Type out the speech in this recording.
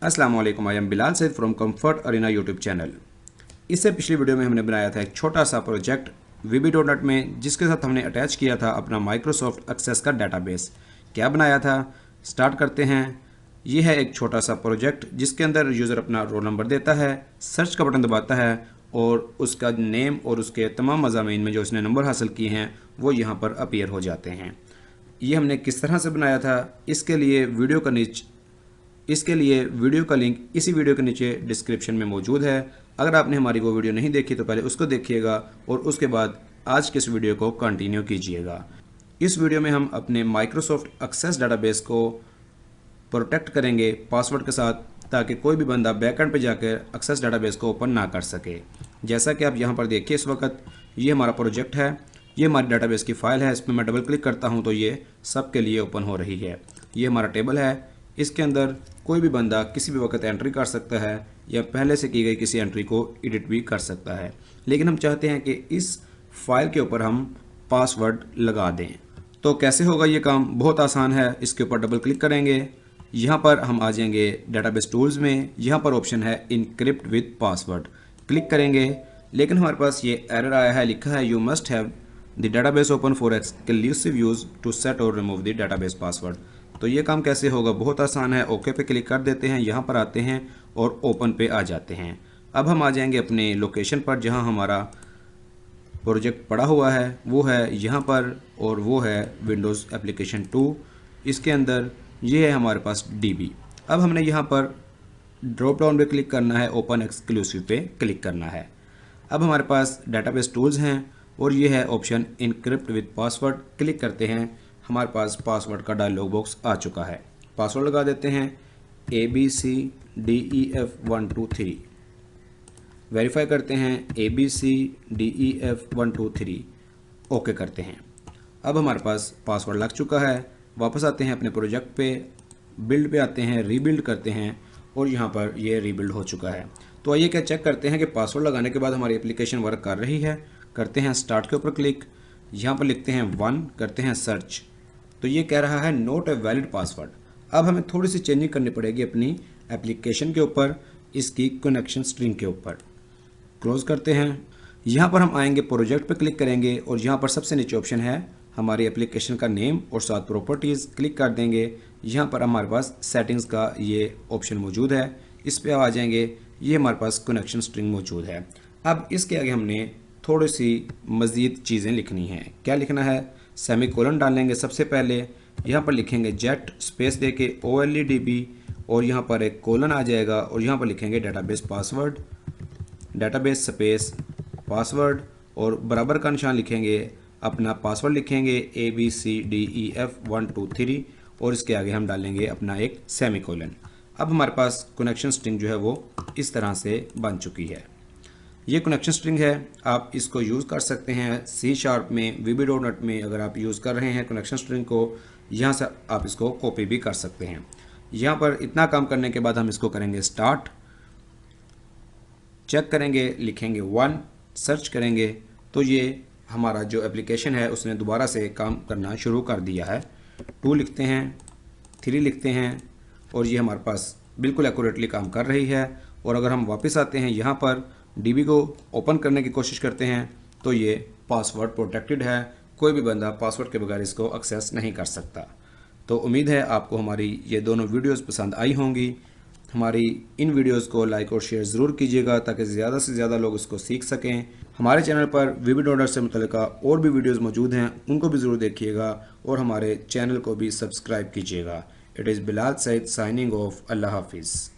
अस्सलाम वालेकुम, I am Bilal Saeed from comfort arena YouTube channel. इससे पिछली वीडियो में हमने बनाया था एक छोटा सा प्रोजेक्ट VB.NET में, जिसके साथ हमने अटैच किया था अपना माइक्रोसॉफ्ट एक्सेस का डेटाबेस। क्या बनाया था, स्टार्ट करते हैं। ये है एक छोटा सा प्रोजेक्ट जिसके अंदर यूज़र अपना रोल नंबर देता है, सर्च का बटन दबाता है और उसका नेम और उसके तमाम मज़ामीन में जो उसने नंबर हासिल किए हैं वो यहाँ पर अपीयर हो जाते हैं। ये हमने किस तरह से बनाया था, इसके लिए वीडियो का लिंक इसी वीडियो के नीचे डिस्क्रिप्शन में मौजूद है। अगर आपने हमारी वो वीडियो नहीं देखी तो पहले उसको देखिएगा और उसके बाद आज के इस वीडियो को कंटिन्यू कीजिएगा। इस वीडियो में हम अपने माइक्रोसॉफ्ट एक्सेस डेटाबेस को प्रोटेक्ट करेंगे पासवर्ड के साथ, ताकि कोई भी बंदा बैकएंड पे जाकर एक्सेस डेटाबेस को ओपन ना कर सके। जैसा कि आप यहाँ पर देखिए, इस वक्त ये हमारा प्रोजेक्ट है, ये हमारी डेटाबेस की फ़ाइल है। इसमें मैं डबल क्लिक करता हूँ तो ये सबके लिए ओपन हो रही है। ये हमारा टेबल है, इसके अंदर कोई भी बंदा किसी भी वक्त एंट्री कर सकता है या पहले से की गई किसी एंट्री को एडिट भी कर सकता है। लेकिन हम चाहते हैं कि इस फाइल के ऊपर हम पासवर्ड लगा दें। तो कैसे होगा ये काम? बहुत आसान है। इसके ऊपर डबल क्लिक करेंगे, यहाँ पर हम आ जाएंगे डेटाबेस टूल्स में, यहाँ पर ऑप्शन है इनक्रिप्ट विद पासवर्ड, क्लिक करेंगे। लेकिन हमारे पास ये एरर आया है, लिखा है you must have the database open for exclusive use to set और रिमूव द डेटाबेस पासवर्ड। तो ये काम कैसे होगा? बहुत आसान है। ओके पे क्लिक कर देते हैं, यहाँ पर आते हैं और ओपन पे आ जाते हैं। अब हम आ जाएंगे अपने लोकेशन पर जहाँ हमारा प्रोजेक्ट पड़ा हुआ है, वो है यहाँ पर, और वो है विंडोज़ एप्लीकेशन 2। इसके अंदर ये है हमारे पास DB। अब हमने यहाँ पर ड्रॉप डाउन पे क्लिक करना है, ओपन एक्सक्लूसिव पे क्लिक करना है। अब हमारे पास डेटाबेस टूल्स हैं और ये है option encrypt with password, click करते हैं। हमारे पास पासवर्ड का डायलॉग बॉक्स आ चुका है। पासवर्ड लगा देते हैं ABCDEF123, वेरीफाई करते हैं ABCDEF123, ओके करते हैं। अब हमारे पास पासवर्ड लग चुका है। वापस आते हैं अपने प्रोजेक्ट पे, बिल्ड पे आते हैं, रीबिल्ड करते हैं और यहाँ पर ये रीबिल्ड हो चुका है। तो आइए क्या चेक करते हैं कि पासवर्ड लगाने के बाद हमारी एप्लीकेशन वर्क कर रही है। करते हैं स्टार्ट के ऊपर क्लिक, यहाँ पर लिखते हैं 1, करते हैं सर्च, तो ये कह रहा है नॉट ए वैलिड पासवर्ड। अब हमें थोड़ी सी चेंजिंग करनी पड़ेगी अपनी एप्लीकेशन के ऊपर, इसकी कनेक्शन स्ट्रिंग के ऊपर। क्लोज करते हैं, यहाँ पर हम आएंगे, प्रोजेक्ट पे क्लिक करेंगे और यहाँ पर सबसे नीचे ऑप्शन है हमारी एप्लीकेशन का नेम और साथ प्रॉपर्टीज़, क्लिक कर देंगे। यहाँ पर हमारे पास सेटिंग्स का ये ऑप्शन मौजूद है, इस पर आ जाएंगे। ये हमारे पास कनेक्शन स्ट्रिंग मौजूद है। अब इसके आगे हमने थोड़ी सी मज़ीद चीज़ें लिखनी हैं। क्या लिखना है? सेमीकोलन डालेंगे सबसे पहले, यहाँ पर लिखेंगे जेट स्पेस दे के OLEDB और यहाँ पर एक कोलन आ जाएगा और यहाँ पर लिखेंगे database password, database space password और बराबर का निशान लिखेंगे, अपना पासवर्ड लिखेंगे ABCDEF123 और इसके आगे हम डालेंगे अपना एक सेमीकोलन। अब हमारे पास कनेक्शन स्ट्रिंग जो है वो इस तरह से बन चुकी है। ये कनेक्शन स्ट्रिंग है, आप इसको यूज़ कर सकते हैं C# में, VB.NET में। अगर आप यूज़ कर रहे हैं कनेक्शन स्ट्रिंग को, यहाँ से आप इसको कॉपी भी कर सकते हैं। यहाँ पर इतना काम करने के बाद हम इसको करेंगे स्टार्ट, चेक करेंगे, लिखेंगे 1, सर्च करेंगे तो ये हमारा जो एप्लीकेशन है उसने दोबारा से काम करना शुरू कर दिया है। 2 लिखते हैं, 3 लिखते हैं और ये हमारे पास बिल्कुल एक्यूरेटली काम कर रही है। और अगर हम वापस आते हैं यहाँ पर DB को ओपन करने की कोशिश करते हैं तो ये पासवर्ड प्रोटेक्टेड है, कोई भी बंदा पासवर्ड के बगैर इसको एक्सेस नहीं कर सकता। तो उम्मीद है आपको हमारी ये दोनों वीडियोस पसंद आई होंगी। हमारी इन वीडियोस को लाइक और शेयर ज़रूर कीजिएगा ताकि ज़्यादा से ज़्यादा लोग इसको सीख सकें। हमारे चैनल पर VB.NET से मुतल्लिक़ और भी वीडियोस मौजूद हैं, उनको भी ज़रूर देखिएगा और हमारे चैनल को भी सब्सक्राइब कीजिएगा। It is Bilal Saeed signing off. अल्लाह हाफिज़।